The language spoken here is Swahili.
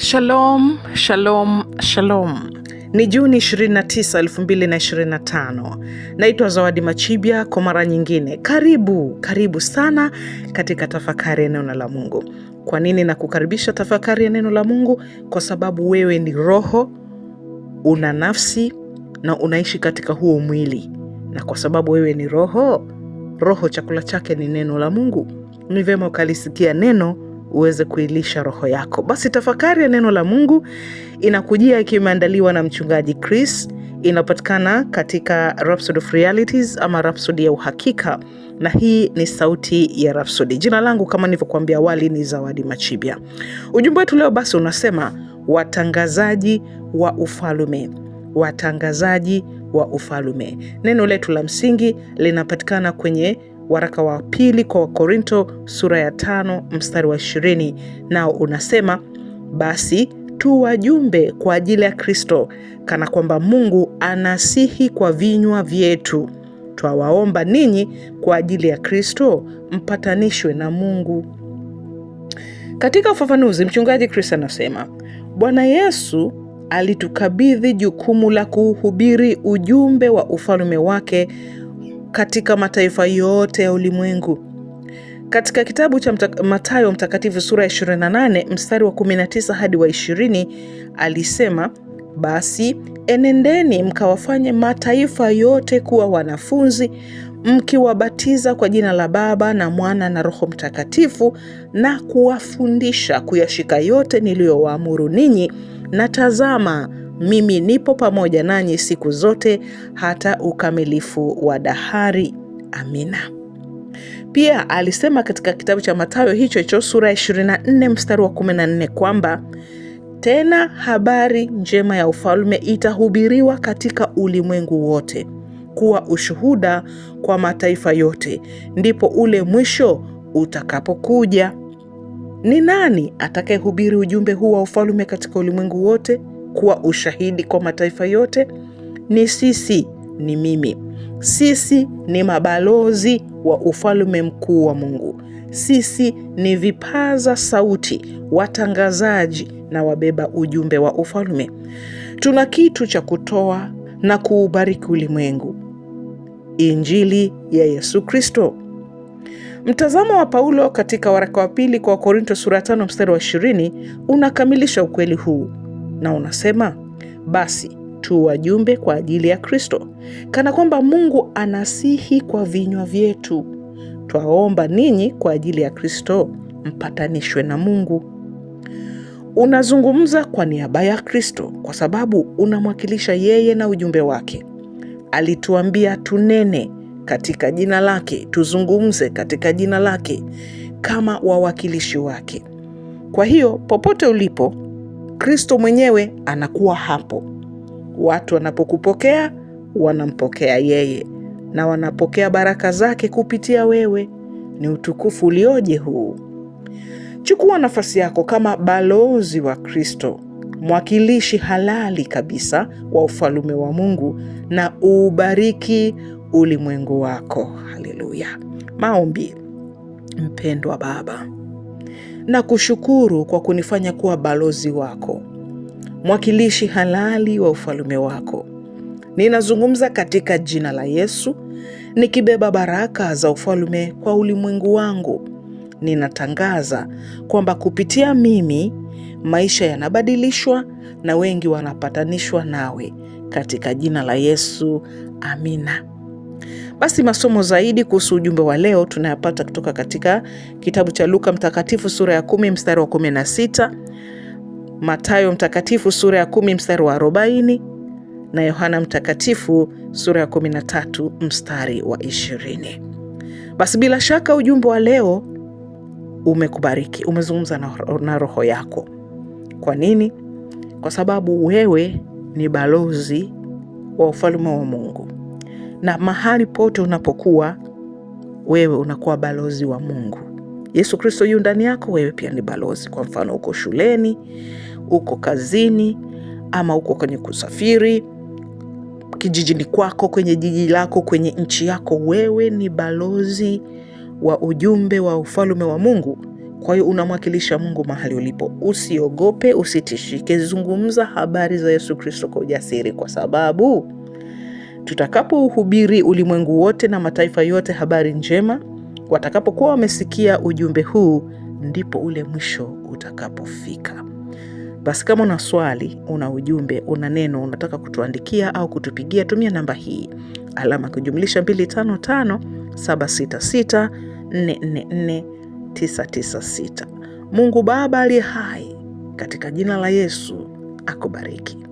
Shalom, shalom, shalom. Ni Juni 29, 2025. Naitwa Zawadi Machibia kwa mara nyingine. Karibu sana katika tafakari ya neno la Mungu. Kwa nini nakukaribisha tafakari ya neno la Mungu? Kwa sababu wewe ni roho, una nafsi na unaishi katika huo mwili. Na kwa sababu wewe ni roho chakula chake ni neno la Mungu. Ni vyema ukalisikia neno uweze kuilisha roho yako. Basi tafakari ya neno la Mungu inakujia ikiwa imeandaliwa na mchungaji Chris. Inapatikana katika Rhapsody of Realities ama Rhapsody ya uhakika, na hii ni sauti ya Rhapsody. Jina langu kama nilivyokuambia awali ni Zawadi Machibia. Ujumbe wetu leo basi unasema watangazaji wa ufalme. Watangazaji wa ufalme. Neno letu la msingi linapatikana kwenye waraka wa pili kwa Wakorinto sura ya 5 mstari wa 20, nao unasema basi tu wajumbe kwa ajili ya Kristo, kana kwamba Mungu anasihi kwa vinywa vyetu. Twawaomba ninyi kwa ajili ya Kristo mpatanishwe na Mungu. Katika ufafanuzi, mchungaji Chris anasema Bwana Yesu alitukabidhi jukumu la kuhubiri ujumbe wa ufalme wake katika mataifa yote ya ulimwengu. Katika kitabu cha Mathayo mtakatifu sura ya 28 mstari wa 19 hadi wa 20 alisema, basi enendeni mkawafanye mataifa yote kuwa wanafunzi, mkiwabatiza kwa jina la Baba na Mwana na Roho Mtakatifu, na kuwafundisha kuyashika yote niliyowaamuru ninyi, na tazama mimi nipo pamoja nanyi siku zote hata ukamilifu wa dahari. Amina. Pia alisema katika kitabu cha Mathayo hicho sura ya 24 mstari wa 14 kwamba tena habari njema ya ufalme itahubiriwa katika ulimwengu wote kuwa ushuhuda kwa mataifa yote, ndipo ule mwisho utakapokuja. Ni nani atakayehubiri ujumbe huu wa ufalme katika ulimwengu wote kuwa ushahidi kwa mataifa yote? Ni sisi, ni mimi. Sisi ni mabalozi wa ufalme mkuu wa Mungu. Sisi ni vipaza sauti, watangazaji na wabeba ujumbe wa ufalme. Tuna kitu cha kutoa na kuubariki ulimwengu: Injili ya Yesu Kristo. Mtazamo wa Paulo katika waraka wa pili kwa Wakorinto sura 5 mstari wa 20 unakamilisha ukweli huu, na unasema basi tu wajumbe kwa ajili ya Kristo, kana kwamba Mungu anasihi kwa vinywa vyetu. Twaomba ninyi kwa ajili ya Kristo mpatanishwe na Mungu. Unazungumza kwa niaba ya Kristo kwa sababu unamwakilisha yeye na ujumbe wake. Alituambia tunene katika jina lake, tuzungumze katika jina lake kama wawakilishi wake. Kwa hiyo popote ulipo, Kristo mwenyewe anakuwa hapo. Watu wanapokupokea, wanampokea yeye na wanapokea baraka zake kupitia wewe. Ni utukufu ulioje huu! Chukua nafasi yako kama balozi wa Kristo, mwakilishi halali kabisa wa ufalme wa Mungu, na ubariki ulimwengu wako. Haleluya. Maombi. Mpendwa Baba, na kushukuru kwa kunifanya kuwa balozi wako, mwakilishi halali wa ufalme wako. Ninazungumza katika jina la Yesu, nikibeba baraka za ufalme kwa ulimwengu wangu. Ninatangaza kwamba kupitia mimi maisha yanabadilishwa na wengi wanapatanishwa nawe, katika jina la Yesu. Amina. Basi masomo zaidi kuhusu ujumbe wa leo tunayapata kutoka katika kitabu cha Luka mtakatifu sura ya 10 mstari wa 16, Mathayo mtakatifu sura ya 10 mstari wa 40 na Yohana mtakatifu sura ya 13 mstari wa 20. Basi bila shaka ujumbe wa leo umekubariki, umezungumza na roho yako. Kwa nini? Kwa sababu wewe ni balozi wa ufalme wa Mungu, na mahali pote unapokuwa wewe unakuwa balozi wa Mungu. Yesu Kristo yu ndani yako, wewe pia ni balozi. Kwa mfano, uko shuleni, uko kazini, ama uko kwenye kusafiri, kijijini kwako, kwenye jiji lako, kwenye nchi yako, wewe ni balozi wa ujumbe wa ufalme wa Mungu Kwa hiyo unamwakilisha Mungu mahali ulipo. Usiogope, usitishike, zungumza habari za Yesu Kristo kwa ujasiri, kwa sababu tutakapouhubiri ulimwengu wote na mataifa yote habari njema, watakapokuwa wamesikia ujumbe huu, ndipo ule mwisho utakapofika. Basi kama una swali, una ujumbe, una neno unataka kutuandikia au kutupigia, tumia namba hii +255 766 444 996. Mungu Baba aliye hai, katika jina la Yesu akubariki.